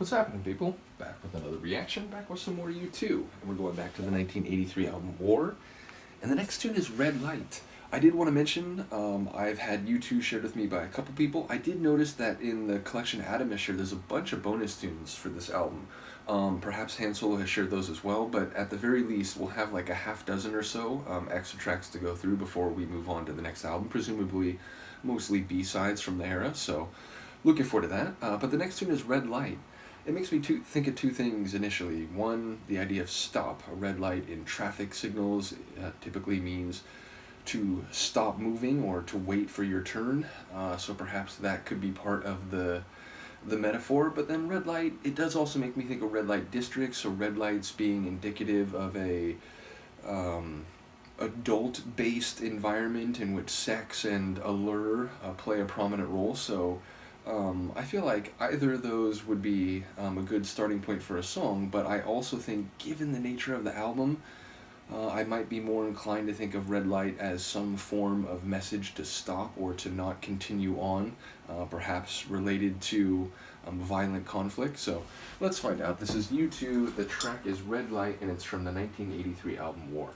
What's happening, people? Back with another reaction, back with some more U2. And we're going back to the 1983 album War. And the next tune is Red Light. I did want to mention, I've had U2 shared with me by a couple people. I did notice that in the collection Adam has shared, there's a bunch of bonus tunes for this album. Perhaps Han Solo has shared those as well, but at the very least, we'll have like a half dozen or so extra tracks to go through before we move on to the next album, presumably mostly B-sides from the era, so looking forward to that. But the next tune is Red Light. It makes me think of two things initially. One, the idea of stop. A red light in traffic signals typically means to stop moving or to wait for your turn. So perhaps that could be part of the metaphor. But then red light, it does also make me think of red light districts. So red lights being indicative of a adult-based environment in which sex and allure play a prominent role. So I feel like either of those would be a good starting point for a song, but I also think, given the nature of the album, I might be more inclined to think of Red Light as some form of message to stop or to not continue on, perhaps related to violent conflict. So let's find out. This is U2, the track is Red Light, and it's from the 1983 album War.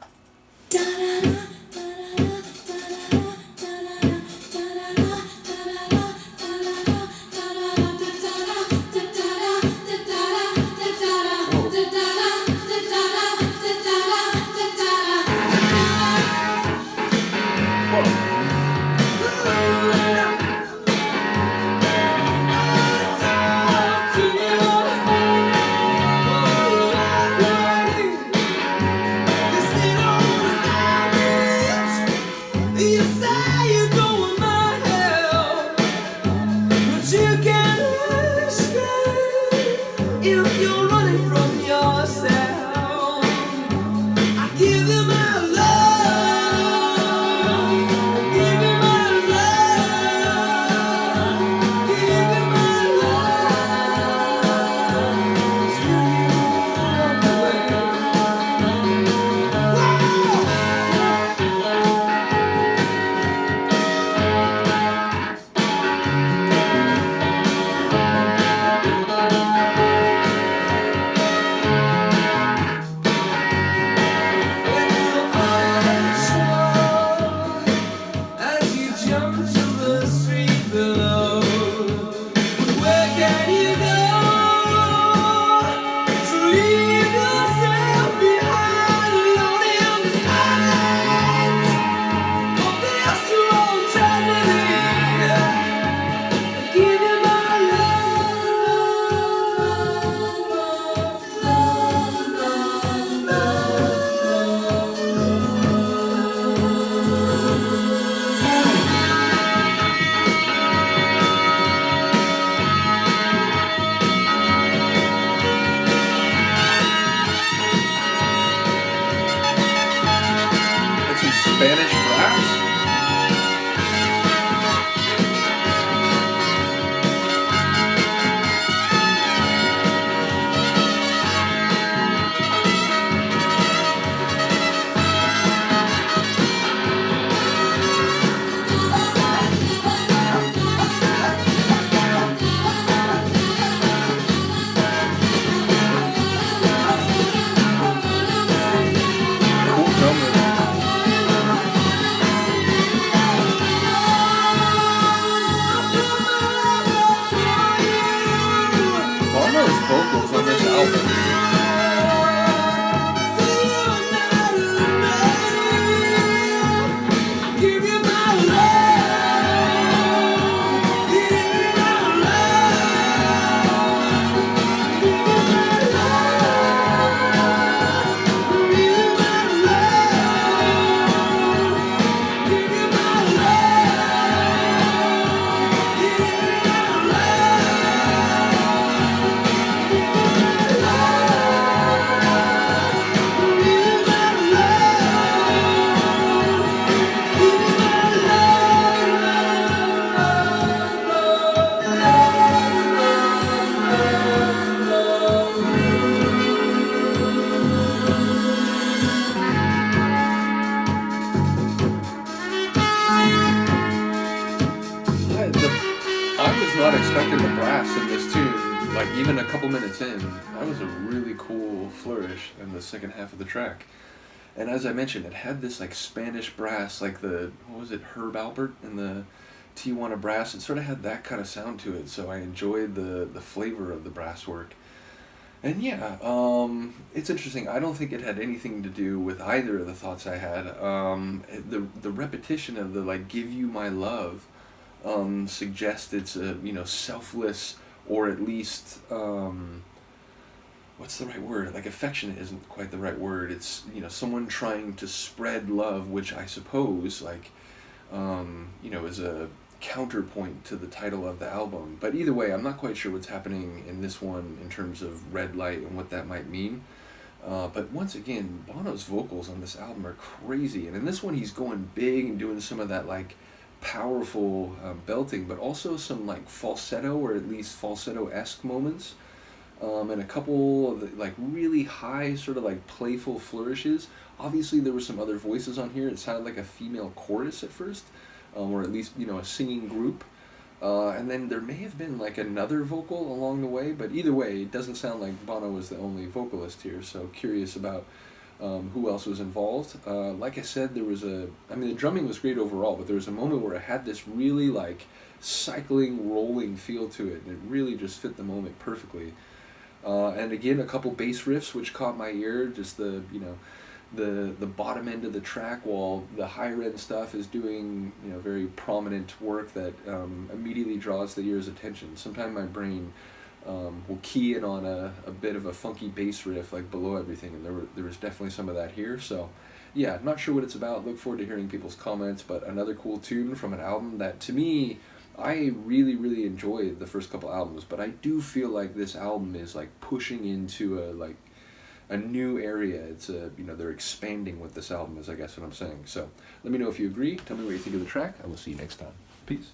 Spanish brass. Bono's vocals on this album. I was not expecting the brass in this tune. Like, like even a couple minutes in, that was a really cool flourish in the second half of the track. And as I mentioned, it had this like Spanish brass, like the, what was it, Herb Alpert in the Tijuana brass. It sort of had that kind of sound to it, so I enjoyed the flavor of the brass work. And yeah, it's interesting. I don't think it had anything to do with either of the thoughts I had. The repetition of the like "give you my love" suggests it's a selfless, or at least what's the right word? Like affectionate isn't quite the right word. It's someone trying to spread love, which I suppose like is a counterpoint to the title of the album. But either way, I'm not quite sure what's happening in this one in terms of red light and what that might mean. But once again, Bono's vocals on this album are crazy, and in this one he's going big and doing some of that like powerful belting, but also some like falsetto, or at least falsetto-esque moments, and a couple of like really high sort of like playful flourishes. Obviously there were some other voices on here. It sounded like a female chorus at first, or at least a singing group, and then there may have been like another vocal along the way, but either way it doesn't sound like Bono was the only vocalist here, so curious about who else was involved. Like I said, the drumming was great overall, but there was a moment where it had this really like cycling, rolling feel to it, and it really just fit the moment perfectly. And again, a couple bass riffs which caught my ear, just the bottom end of the track, while the higher end stuff is doing very prominent work that immediately draws the ear's attention. Sometimes my brain will key in on a bit of a funky bass riff like below everything, and there was definitely some of that here. So yeah, not sure what it's about. Look forward to hearing people's comments, but another cool tune from an album that to me, I really, really enjoyed the first couple albums, but I do feel like this album is like pushing into a new area. It's they're expanding with this album, is I guess what I'm saying. So let me know if you agree. Tell me what you think of the track. I will see you next time. Peace.